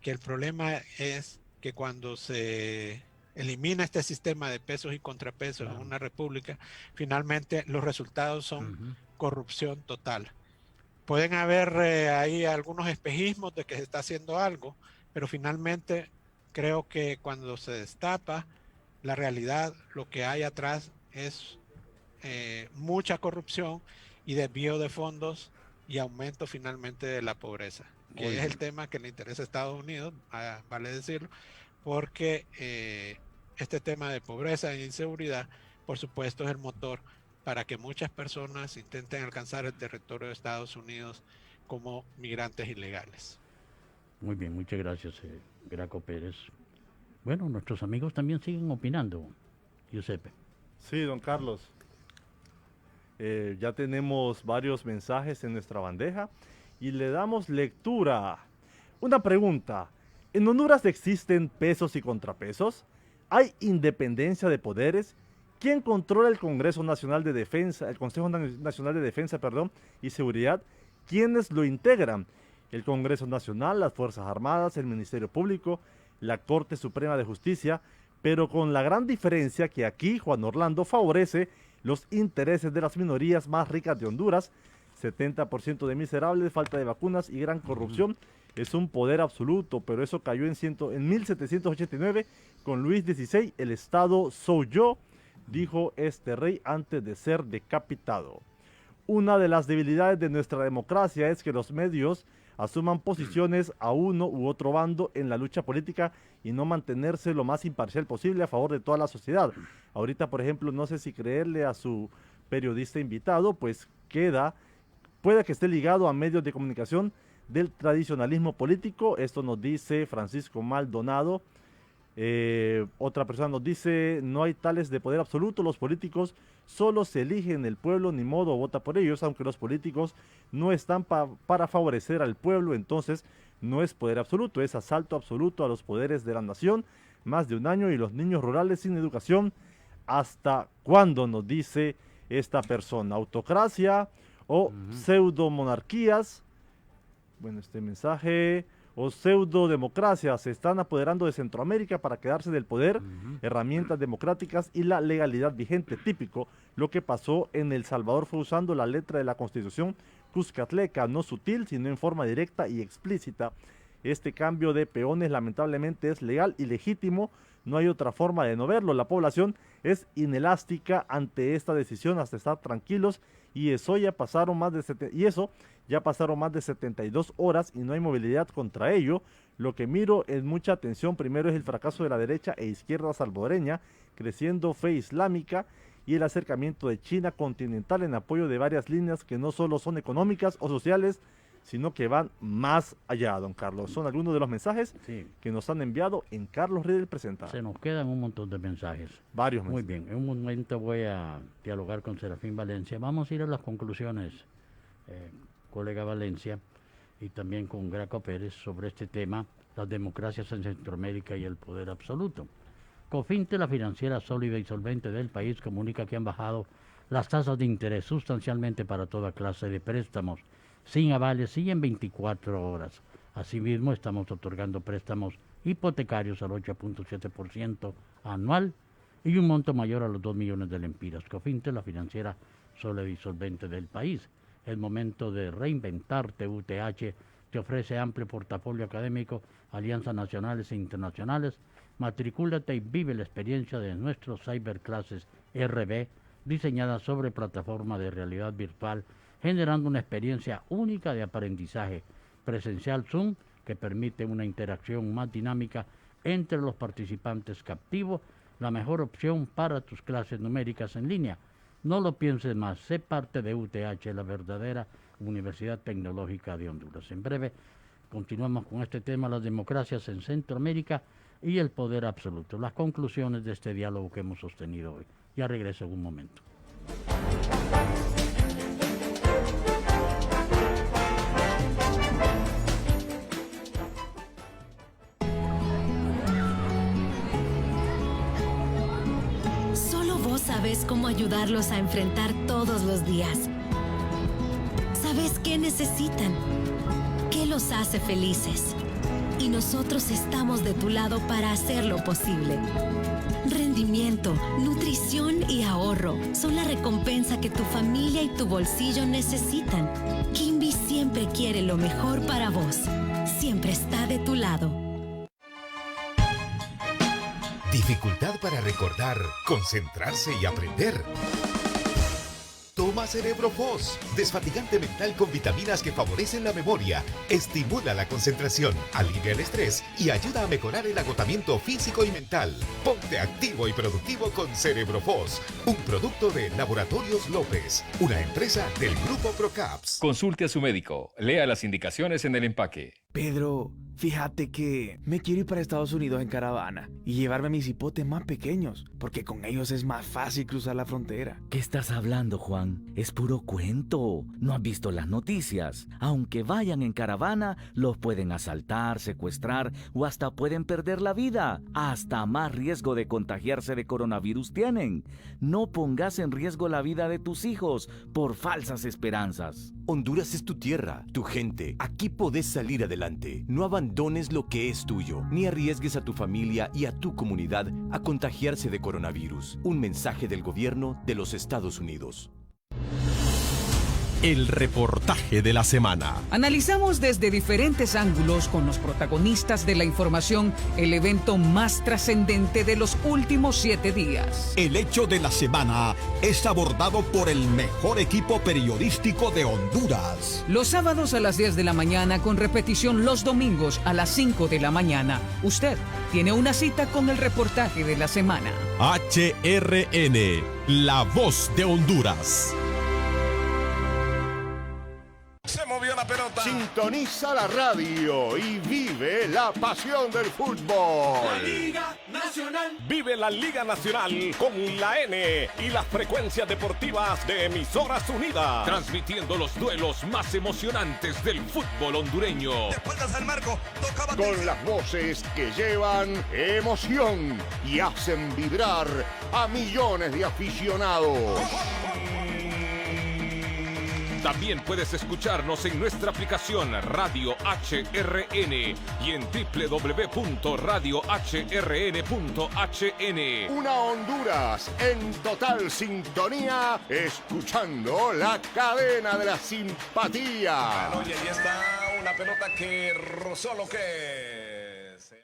que el problema es que cuando se elimina este sistema de pesos y contrapesos en una república, finalmente los resultados son corrupción total. Pueden haber ahí algunos espejismos de que se está haciendo algo, pero finalmente creo que cuando se destapa la realidad, lo que hay atrás es mucha corrupción y desvío de fondos y aumento finalmente de la pobreza, que es el tema que le interesa a Estados Unidos, vale decirlo, porque este tema de pobreza e inseguridad, por supuesto, es el motor para que muchas personas intenten alcanzar el territorio de Estados Unidos como migrantes ilegales. Muy bien, muchas gracias, Graco Pérez. Bueno, nuestros amigos también siguen opinando, Giuseppe. Sí, don Carlos. Ya tenemos varios mensajes en nuestra bandeja y le damos lectura. Una pregunta. ¿En Honduras existen pesos y contrapesos? ¿Hay independencia de poderes? ¿Quién controla el Congreso Nacional de Defensa, el Consejo Nacional de Defensa, y Seguridad? ¿Quiénes lo integran? El Congreso Nacional, las Fuerzas Armadas, el Ministerio Público, la Corte Suprema de Justicia, pero con la gran diferencia que aquí Juan Orlando favorece los intereses de las minorías más ricas de Honduras, 70% de miserables, falta de vacunas y gran corrupción. Es un poder absoluto, pero eso cayó en 1789 con Luis XVI. El Estado soy yo, dijo este rey antes de ser decapitado. Una de las debilidades de nuestra democracia es que los medios asuman posiciones a uno u otro bando en la lucha política y no mantenerse lo más imparcial posible a favor de toda la sociedad. Ahorita, por ejemplo, no sé si creerle a su periodista invitado, pues puede que esté ligado a medios de comunicación del tradicionalismo político. Esto nos dice Francisco Maldonado. Otra persona nos dice: no hay tales de poder absoluto, los políticos solo se eligen, el pueblo ni modo vota por ellos, aunque los políticos no están para favorecer al pueblo, entonces no es poder absoluto, es asalto absoluto a los poderes de la nación. Más de un año y los niños rurales sin educación, ¿hasta cuándo?, nos dice esta persona. Autocracia o pseudomonarquías. Bueno, este mensaje: o pseudodemocracias se están apoderando de Centroamérica para quedarse del poder, herramientas democráticas y la legalidad vigente. Típico, lo que pasó en El Salvador fue usando la letra de la Constitución cuscatleca, no sutil, sino en forma directa y explícita. Este cambio de peones lamentablemente es legal y legítimo, no hay otra forma de no verlo. La población es inelástica ante esta decisión hasta estar tranquilos y eso ya pasaron más de 72 horas y no hay movilidad contra ello. Lo que miro en mucha atención primero es el fracaso de la derecha e izquierda salvadoreña, creciendo fe islámica y el acercamiento de China continental en apoyo de varias líneas que no solo son económicas o sociales, sino que van más allá, don Carlos. Son algunos de los mensajes que nos han enviado en Carlos Riedel Presenta. Se nos quedan un montón de mensajes. Varios Muy mensajes. bien, en un momento voy a dialogar con Serafín Valencia. Vamos a ir a las conclusiones, colega Valencia, y también con Graco Pérez sobre este tema, las democracias en Centroamérica y el poder absoluto. Cofinte, la financiera sólida y solvente del país, comunica que han bajado las tasas de interés sustancialmente para toda clase de préstamos, sin avales y en 24 horas. Asimismo, estamos otorgando préstamos hipotecarios al 8.7% anual y un monto mayor a los 2 millones de lempiras. Cofinte, la financiera sólida y solvente del país. El momento de reinventarte. UTH te ofrece amplio portafolio académico, alianzas nacionales e internacionales. Matricúlate y vive la experiencia de nuestros cyberclasses RB, diseñadas sobre plataforma de realidad virtual, generando una experiencia única de aprendizaje presencial Zoom que permite una interacción más dinámica entre los participantes captivos, la mejor opción para tus clases numéricas en línea. No lo pienses más, sé parte de UTH, la verdadera Universidad Tecnológica de Honduras. En breve continuamos con este tema, las democracias en Centroamérica y el poder absoluto, las conclusiones de este diálogo que hemos sostenido hoy. Ya regreso en un momento. Sabes cómo ayudarlos a enfrentar todos los días. Sabes qué necesitan, qué los hace felices. Y nosotros estamos de tu lado para hacerlo posible. Rendimiento, nutrición y ahorro son la recompensa que tu familia y tu bolsillo necesitan. Kimby siempre quiere lo mejor para vos. Siempre está de tu lado. Dificultad para recordar, concentrarse y aprender. Toma Cerebrofos, desfatigante mental con vitaminas que favorecen la memoria, estimula la concentración, alivia el estrés y ayuda a mejorar el agotamiento físico y mental. Ponte activo y productivo con Cerebrofos, un producto de Laboratorios López, una empresa del Grupo Procaps. Consulte a su médico, lea las indicaciones en el empaque. Pedro, fíjate que me quiero ir para Estados Unidos en caravana y llevarme mis hipotes más pequeños, porque con ellos es más fácil cruzar la frontera. ¿Qué estás hablando, Juan? Es puro cuento. ¿No has visto las noticias? Aunque vayan en caravana, los pueden asaltar, secuestrar o hasta pueden perder la vida. Hasta más riesgo de contagiarse de coronavirus tienen. No pongas en riesgo la vida de tus hijos por falsas esperanzas. Honduras es tu tierra, tu gente. Aquí podés salir adelante. No abandones lo que es tuyo, ni arriesgues a tu familia y a tu comunidad a contagiarse de coronavirus. Un mensaje del gobierno de los Estados Unidos. El reportaje de la semana. Analizamos desde diferentes ángulos con los protagonistas de la información el evento más trascendente de los últimos 7 días. El hecho de la semana es abordado por el mejor equipo periodístico de Honduras. Los sábados a las 10 de la mañana con repetición los domingos a las 5 de la mañana. Usted tiene una cita con el reportaje de la semana. HRN, la voz de Honduras. Se movió la pelota. Sintoniza la radio y vive la pasión del fútbol. La Liga Nacional. Vive la Liga Nacional con la N y las frecuencias deportivas de Emisoras Unidas. Transmitiendo los duelos más emocionantes del fútbol hondureño. Después al marco, tocaba con las voces que llevan emoción y hacen vibrar a millones de aficionados. También puedes escucharnos en nuestra aplicación Radio HRN y en www.radiohrn.hn. Una Honduras en total sintonía, escuchando la cadena de la simpatía. Bueno, y ahí está una pelota que rozó lo que es.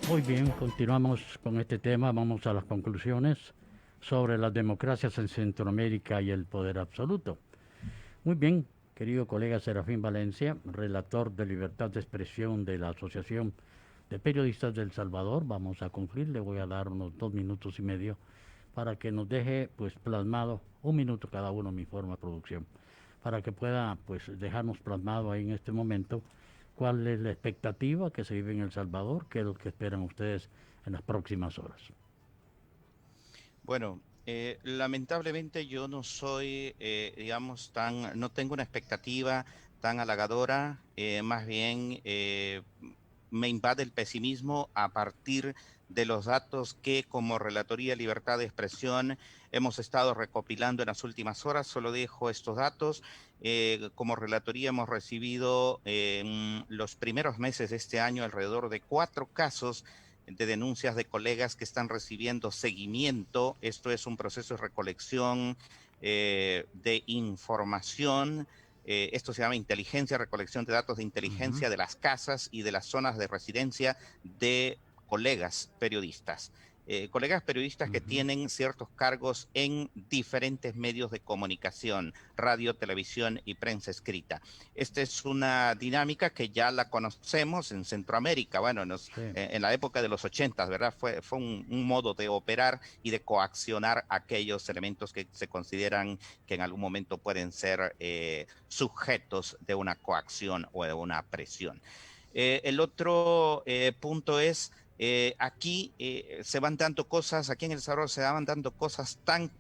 Muy bien, continuamos con este tema, vamos a las conclusiones sobre las democracias en Centroamérica y el poder absoluto. Muy bien, querido colega Serafín Valencia, relator de libertad de expresión de la Asociación de Periodistas de El Salvador, vamos a concluir, le voy a dar unos 2 minutos y medio para que nos deje pues plasmado, 1 minuto cada uno, mi forma de producción, para que pueda pues dejarnos plasmado ahí en este momento cuál es la expectativa que se vive en El Salvador, qué es lo que esperan ustedes en las próximas horas. Bueno, lamentablemente yo no soy, no tengo una expectativa tan halagadora, más bien me invade el pesimismo a partir de los datos que como Relatoría de Libertad de Expresión hemos estado recopilando en las últimas horas. Solo dejo estos datos. Como Relatoría hemos recibido en los primeros meses de este año alrededor de 4 casos de denuncias de colegas que están recibiendo seguimiento. Esto es un proceso de recolección de información. Esto se llama inteligencia, recolección de datos de inteligencia de las casas y de las zonas de residencia de colegas periodistas. Colegas periodistas que tienen ciertos cargos en diferentes medios de comunicación, radio, televisión y prensa escrita. Esta es una dinámica que ya la conocemos en Centroamérica, bueno, en la época de los 80, ¿verdad? Fue un modo de operar y de coaccionar aquellos elementos que se consideran que en algún momento pueden ser sujetos de una coacción o de una presión. El otro punto es aquí se van dando cosas, aquí en El Salvador se van dando cosas tan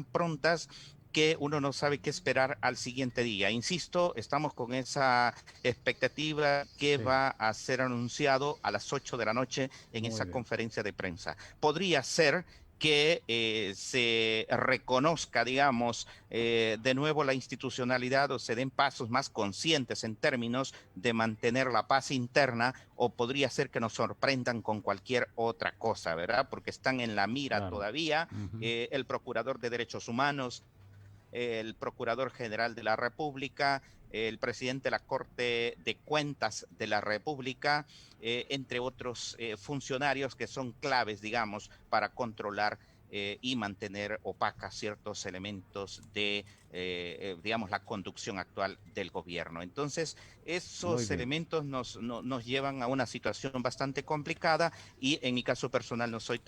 prontas que uno no sabe qué esperar al siguiente día. Insisto, estamos con esa expectativa que va a ser anunciado a las 8 de la noche en esa conferencia de prensa. Podría ser que se reconozca, digamos, de nuevo la institucionalidad o se den pasos más conscientes en términos de mantener la paz interna, o podría ser que nos sorprendan con cualquier otra cosa, ¿verdad? Porque están en la mira todavía el Procurador de Derechos Humanos, el Procurador General de la República, el presidente de la Corte de Cuentas de la República, entre otros funcionarios que son claves, digamos, para controlar y mantener opacas ciertos elementos de, digamos, la conducción actual del gobierno. Entonces, esos elementos nos llevan a una situación bastante complicada y en mi caso personal no soy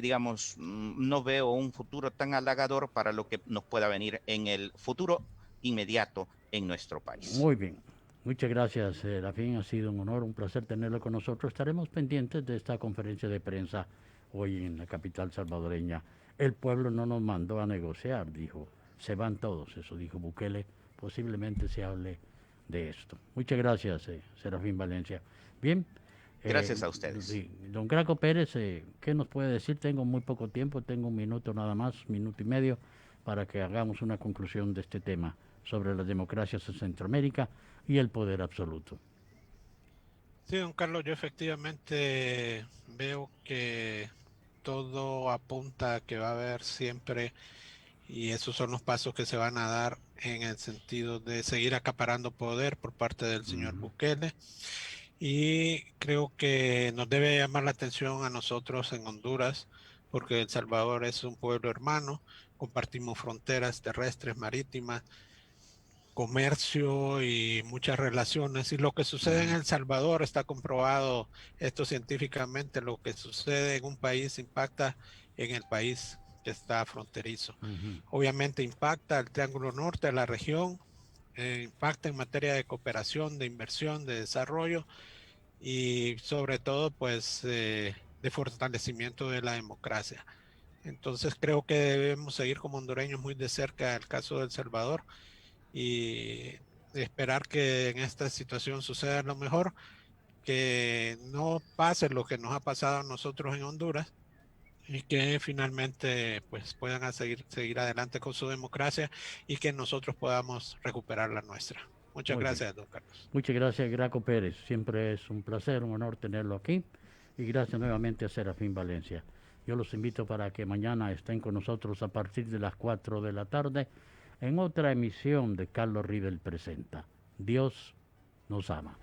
digamos, no veo un futuro tan halagador para lo que nos pueda venir en el futuro inmediato en nuestro país. Muy bien. Muchas gracias, Serafín. Ha sido un honor, un placer tenerlo con nosotros. Estaremos pendientes de esta conferencia de prensa hoy en la capital salvadoreña. El pueblo no nos mandó a negociar, dijo. Se van todos, eso dijo Bukele. Posiblemente se hable de esto. Muchas gracias, Serafín Valencia. Bien. Gracias a ustedes. Sí. Don Graco Pérez, ¿qué nos puede decir? Tengo muy poco tiempo, tengo 1 minuto nada más, 1 minuto y medio, para que hagamos una conclusión de este tema sobre las democracias en Centroamérica y el poder absoluto. Sí, don Carlos, yo efectivamente veo que todo apunta a que va a haber siempre, y esos son los pasos que se van a dar en el sentido de seguir acaparando poder por parte del señor Bukele, y creo que nos debe llamar la atención a nosotros en Honduras, porque El Salvador es un pueblo hermano, compartimos fronteras terrestres, marítimas, comercio y muchas relaciones, y lo que sucede en El Salvador está comprobado esto científicamente. Lo que sucede en un país impacta en el país que está fronterizo. Obviamente impacta al Triángulo Norte, a la región, impacta en materia de cooperación, de inversión, de desarrollo y sobre todo pues de fortalecimiento de la democracia. Entonces creo que debemos seguir como hondureños muy de cerca el caso de El Salvador y esperar que en esta situación suceda lo mejor, que no pase lo que nos ha pasado a nosotros en Honduras y que finalmente pues puedan seguir adelante con su democracia y que nosotros podamos recuperar la nuestra. Muchas gracias, don Carlos. Muchas gracias, Graco Pérez. Siempre es un placer, un honor tenerlo aquí. Y gracias nuevamente a Serafín Valencia. Yo los invito para que mañana estén con nosotros a partir de las 4 de la tarde en otra emisión de Carlos Rivel Presenta. Dios nos ama.